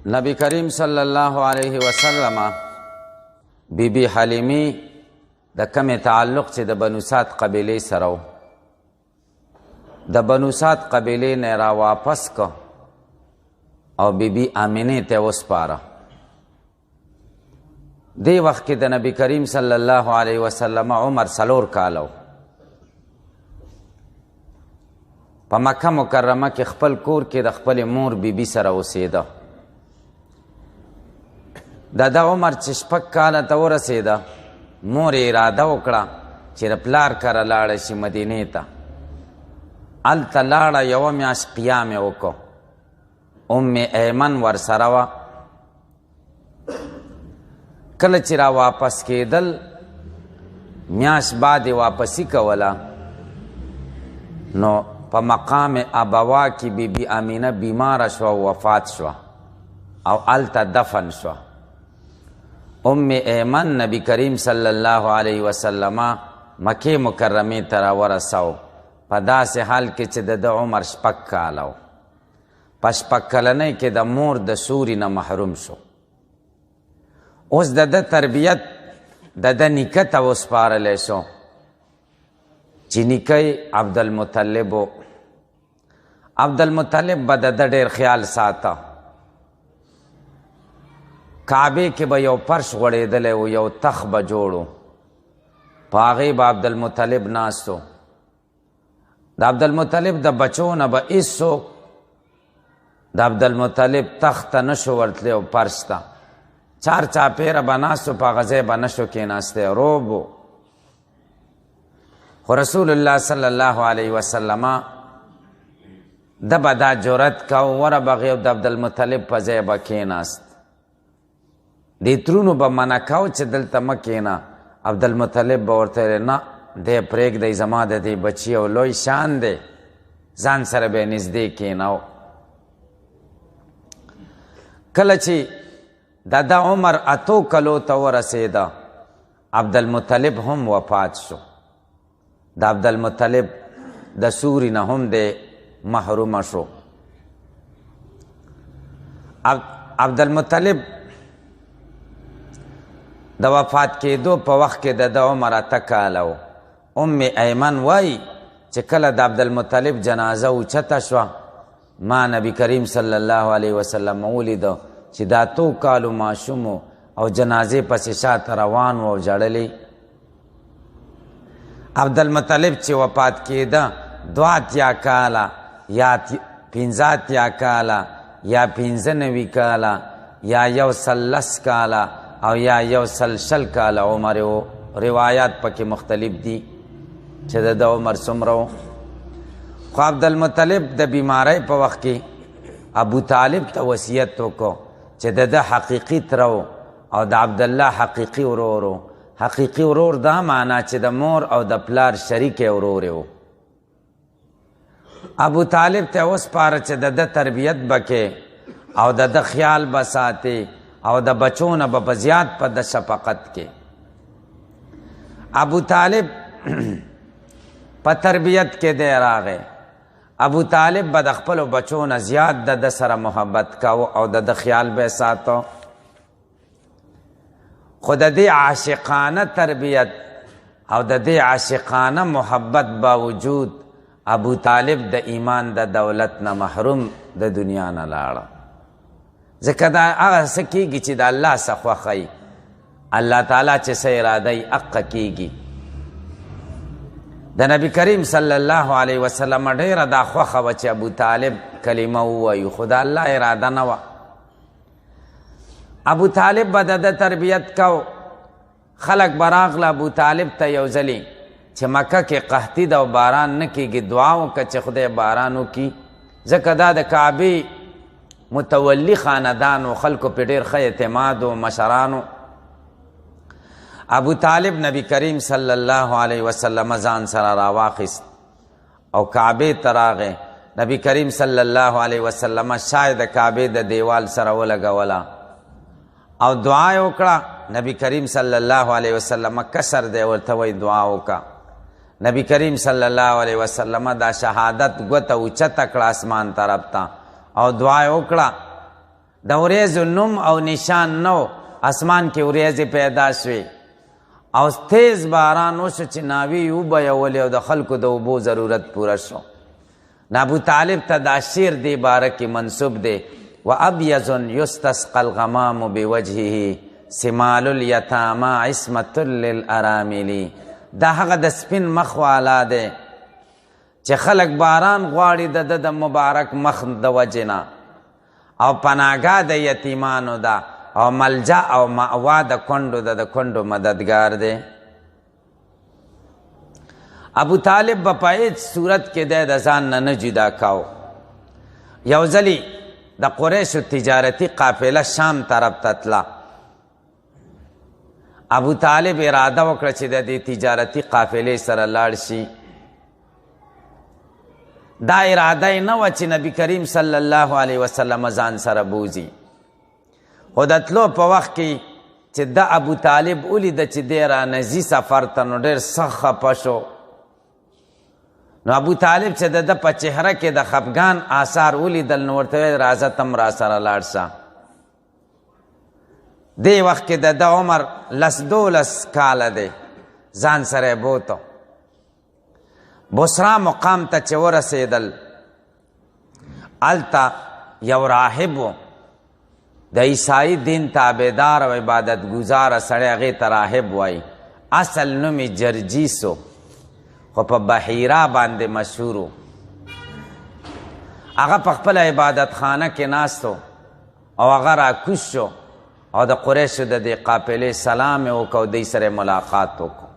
نبی کریم صلی الله علیه وسلم بی حلیمی د کمی تعلق چې د بنو سعد قبیله سره و د بنو سعد قبیله نه را واپس که او بی آمینه ته وسپاره. دی وخت کې د نبی کریم صلی الله علیه وسلم عمر 4 کاله په مکه مکرمه کې خپل کور کې د خپل مور بی سره اوسېده. د عمر چې 6 کاله ته ورسېده مور اراده وکړه چې د پلار کره لاړه شي مدینې ته. هلته لاړه یوه میاشت قیام یې وکړو. ام ایمن ورسره وه. کله چې را واپس کېدل میاشت بعد یې واپسي کوله نو په مقام ابوا کې بی امینه بیماره شوه او وفات شوه او هلته دفن شوه. ام ایمن نبی کریم صلی الله علیه وسلم مکې مکرمې ته راورسو په داسې حال کې چې د عمر 6 کاله و. په 6 کلنۍ کې د مور د سوري نه محروم شو. اوس د تربیت د نیکه ته وسپارلی شو چې نیکه عبدالمطلب و. عبدالمطلب به د ډېر خیال ساته. کعبې کې به یو فرش غوړېدلی و، یو تخت به جوړ و، په هغې به عبدالمطلب ناست و. د عبدالمطلب د بچو نه به هېڅوک د عبدالمطلب تخت ته نشو ورتلی او فرش ته. چار چاپیره به ناست و، په هغه ځای به نشو کېناستی، روب و. خو رسول الله صلی الله علیه وسلم د به دا جرت کو وربغې د عبدالمطلب په ځای به کېناست. دې ترونو به منع کو چې دلته مه کېنه. عبدالمطلب به ورته ویل نه دی پرېږدئ، زما د دې بچي او لوی شان دی، ځان سره به یې نږدې کېناو. کله چې د عمر 8 کلو ته ورسېده عبدالمطلب هم وفات شو. د عبدالمطلب د سوري نه هم دی محرومه شو. عبدالمطلب د وفات کېدو په وخت کې د عمر 8 کاله و. ام ایمن وایي چې کله د عبدالمطلب جنازه اوچته شوه ما نبی کریم صلی الله علیه وسلم ولیده چې دا 2 کالو ماشوم او جنازې پسې شاته روان و او ژړلې. عبدالمطلب چې وفات کېده 82 کاله یا 85 کاله یا 95 کاله یا 110 کاله او یا 120 کاله عمر و. روایات پکې مختلف دي چې د عمر څومره و. خو عبدالمطلب د بیماری په وخت کې ابو طالب ته وصیت وکړو چې د حقیقي تره او د عبدالله حقیقي ورور و. حقیقي ورور دا معنا چې د مور او د پلار شریک ورور و. ابو طالب ته وسپاره چې د تربیت بکې او د خیال به ساتي او د بچو نه به زیات په د شفقت کې. ابو طالب په تربیت کې دی راغی. ابو طالب به د خپلو بچو نه زیات د سره محبت کوو او د خیال به ساتو. خو د دې عاشقانه تربیت او د دې عاشقانه محبت باوجود ابو طالب د ایمان د دولت نه محروم د دنیا نه لاړه. ځکه دا هغه څه کېږي چې د الله څه خوښه وي. الله تعالی چې څه اراده یي حقه کېږي. د نبی کریم صلی الله علیه وسلم ډېره دا خوښه وه چې ابو طالب کلمه ووایي، خو د الله اراده نه وه. ابو طالب به د تربیت کو. خلک به راغله ابو طالب ته یو ځلې چې مکه کې قحطي ده او باران نه کېږي، دعا وکړه چې خدای باران وکړي. ځکه دا د کعبې متولی خاندانو خلکو په ډېر ښه اعتماد و مشرانو. ابو طالب نبی کریم صلی الله علیه وسلم ځان سره راواخیست او کعبې ته راغی. نبی کریم صلی الله علیه وسلم شاید د کعبې د دیوال سره ولګوله او دعا یې وکړه. نبی کریم صلی الله علیه وسلم کسر دی ورته وایي دعا وکړه. نبی کریم صلی الله علیه وسلم دا شهادت ګوته اوچته کړه اسمان طرف ته او دعا یې وکړه د وریځو نوم او نشان نو، اسمان کې وریځې پیدا شوې او تیز باران وشو چې ناوې وبهولې او د خلکو د اوبو ضرورت پوره شو. ابو طالب ته دا شعر دی باره کې منصوب دی، وابیض یستسقى الغمام بوجهه سمال الیتاما عصمة للارامل. دا هغه د سپین مخ والا دی چې خلک باران غواړي د مبارک مخ د وجنه، او پناهګاه د یتیمانو ده او ملجا او مأوا د کونډو د کونډو مددگار دی. ابو طالب به په هیڅ صورت کې د ځان نه جدا کاو. یو ځلي د قریشو تجارتي قافله شام طرف ته تله. ابو طالب اراده وکړه چې د دې تجارتي قافلې سره لاړ شي. دا اراده یې نه وه چې نبی کریم صلی الله علیه وسلم ځان سره بوځي، خو د تلو په وخت کې چې د ابو طالب ولیده چې دی رانځي سفر ته، نو ډېر سخت خفه شو. نو ابو طالب چې د په چهره کې د خفګان آثار ولیدل، نو ورته ویل راځه تم را سره لاړ شه. دې وخت کې د عمر 12 کاله دی. ځان سره یې بوتو. بصرا مقام ته چې ورسېدل، هلته یو راهب و، د عیسائی دین تابعدار او عبادت گزاره سړی، هغې ته راهب وایي. اصل نوم یې جرجیس و، خو په بحیره باندې مشهور و. هغه په خپله عبادت خانه کې ناست و او هغه راکوز شو او د قریشو د دې قافلې سلام یې وکړ او دوی سره ملاقات وکړو.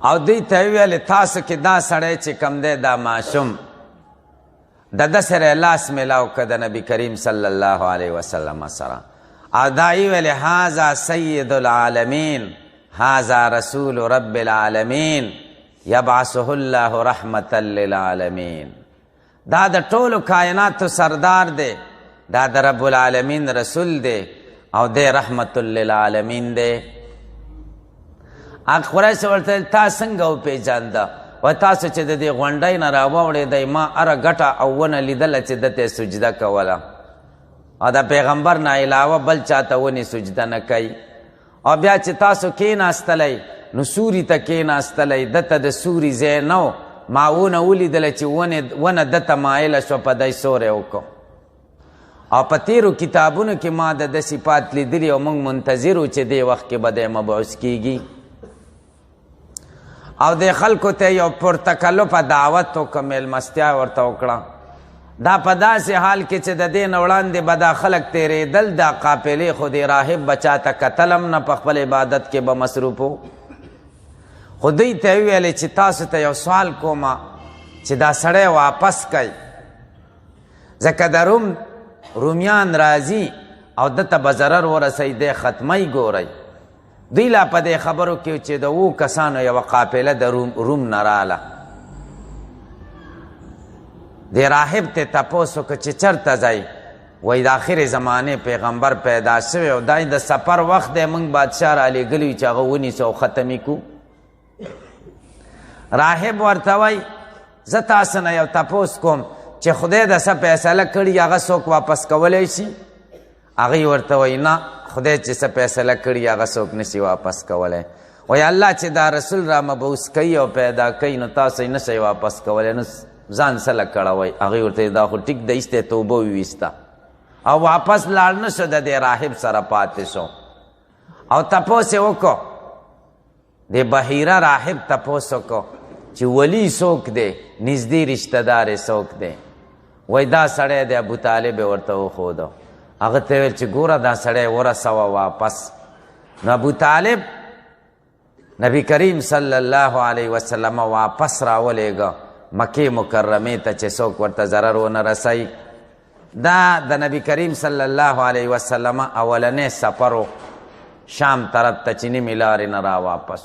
او دوی ته یې ویل تاسو کې دا سړی چې کوم دی دا ماشوم، د ده سره لاس میلاو که د نبی کریم صلی الله علیه وسلم سره، او دا یې ویل هذا سید العالمین هذا رسول رب العالمین یبعثه الله رحمتا للعالمین. دا د ټولو کائناتو سردار دی، دا د رب العالمین رسول دی او دی رحمت للعالمین دی. قریش ورته تا څنګه وپېژانده؟ و تاسو چې د دې غونډۍ نه راواوړېدئ، ما هره ګټه او ونه لیدله چې ده ته سجده کوله، او د پیغمبر نه علاوه بل چاته ونې سجده نه کوي. او بیا چې تاسو کېناستلی نو سوري ته کېناستلی، ده ته د سوري ځای نه و، ما ونه ولیدله چې ونه ده ته مایله شوه، په دی سوری وکړو. او په تیرو کتابونو کې ما د ده صفات لیدلي او موږ منتظر و چې دې وخت کې به دی مبعوث کېږي. او د خلکو ته یو پرتکلفه دعوت وکړه، میلمستیا ورته وکړه. دا په داسې حال کې چې د دې نه وړاندې به دا خلک تېرېدل، دا قافلې خو دې راهب به چاته کتل هم نه، په خپل عبادت کې به مصروف و. خو دوی ته یې ویلې چې تاسو ته یو سوال کومه چې دا سړی واپس کوي، ځکه د رومیان راځي او ده ته به ضرر ورسوي، دی ختمی ګورئ. دوی لا په دې خبرو کې چې د 7 کسانو یوه قافله د روم نه راله. دې راهب ته تپوس وکړه چې چېرته ځئ؟ وایي د آخر زمانې پیغمبر پیدا شوی او دا د سفر وخت دی، موږ بادشاه رالیږلی چې هغه ونیسو او ختم یې کړو. راهب ورته وایي زه تاسو نه یو تپوس کوم چې خدای د څه فیصله کړي هغه څوک واپس کولی شي؟ هغوی ورته وایي نه، خدای چې څه فیصله کړي هغه څوک نشي واپس کولی. وایي الله چې دا رسول را مبعوث کوي او پیدا کوي، نو تاسو یې نشئ واپس کولی، نو ځان سره کړوئ. هغوی ورته دا خو ټیک د ایسته توبه وویسته او واپس لاړ نه شو، د دې راهب سره پاتې شو. او تپوس یې وکړو، د بحیره راهب تپوس وکړو چې ولی څوک دی، نږدې رشته دار یې څوک دی؟ وایي دا سړی دی. ابو طالب یې ورته وښودو. هغه ته ویل چې ګوره دا سړی ورسوه واپس. نو ابو طالب نبی کریم صلی الله علیه وسلم واپس راولېږه مکې مکرمې ته چې څوک ورته ضرر ونه رسوي. دا د نبی کریم صلی الله علیه وسلم اولنی سفر و شام طرف ته چې نیمې لارې نه را واپس.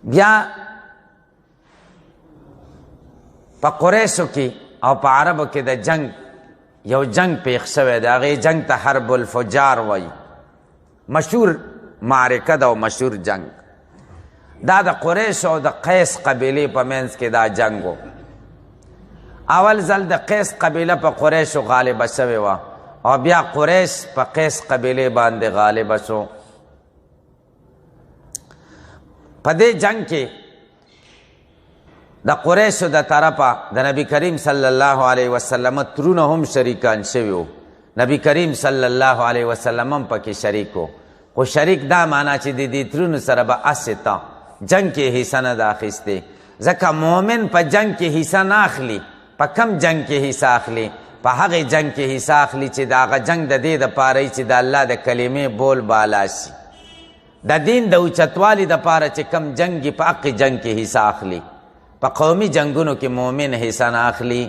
بیا په قریشو کې او په عربو کې د جنگ یو جنگ پیښ شوی دی، هغې جنگ ته حرب الفجار وایي. مشهور معرکه ده او مشهور جنگ. دا د قریش او د قیس قبیلې په منځ کې دا جنگ و. اول ځل د قیس قبیله په قریشو غالبه شوې وه او بیا قریش په قیس قبیلې باندې غالبه شو. په دې جنگ کې د قریشو د طرفه د نبی کریم صلی الله علیه وسلم ترونه هم شریکان شوي وو. نبی کریم صلی الله علیه وسلم هم پکې شریک و. خو شریک دا معنا چې د دې ترونو سره به هسې ته جنگ کې حصه نه ده اخیستې، ځکه مؤمن په جنگ کې حصه نه اخلي. په کم جنگ کې حصه اخلي؟ په هغې جنگ کې حصه اخلي چې د هغه جنگ د دې دپاره چې د الله د کلمې بول بالا شي. د دین د اوچتوالي دپاره چې کم جنگ په حق جنگ کې حصه اخلي. په قومي جنگونو کې مؤمن حصه نه اخلي.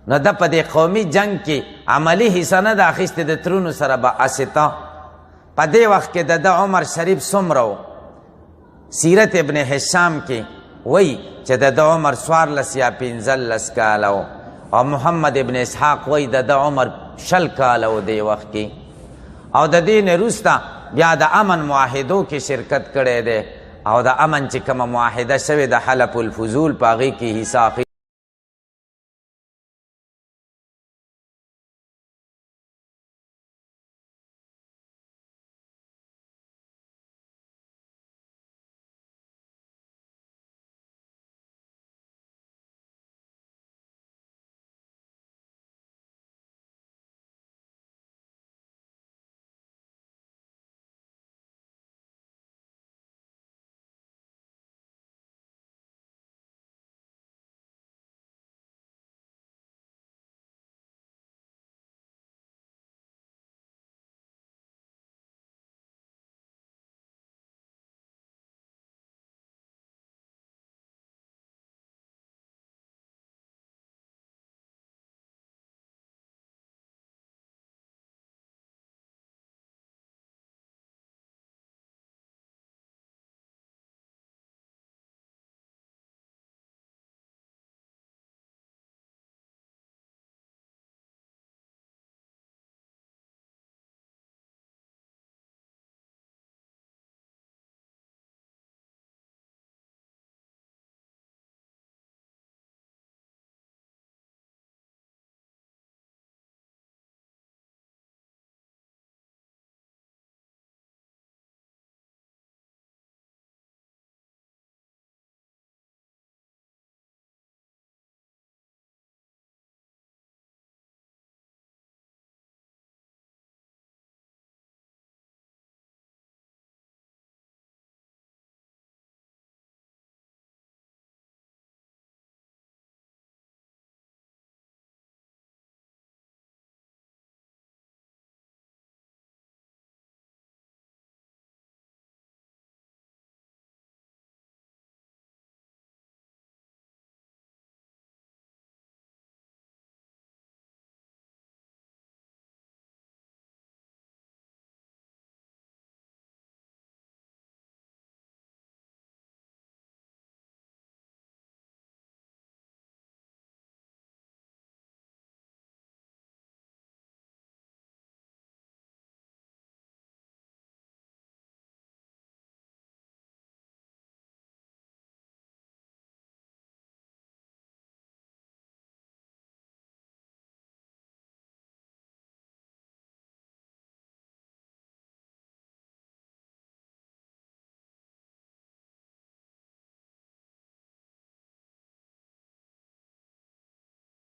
نو د په دې قومي جنگ کې عملی حصه نه ده اخیستې، د ترونو سره به استه. په دې وخت کې د عمر شریف څومره و؟ سیرت ابن حشام کې وی چې د عمر 14 یا 15 کاله و، او محمد ابن اسحاق وی د عمر 20 کاله و دې وخت کې. او د دې نه وروسته بیا د امن معاهدو کې شرکت کړی دی، او د امن چې کومه معاهده شوې د حلف الفضول په هغې کې حصه اخیستې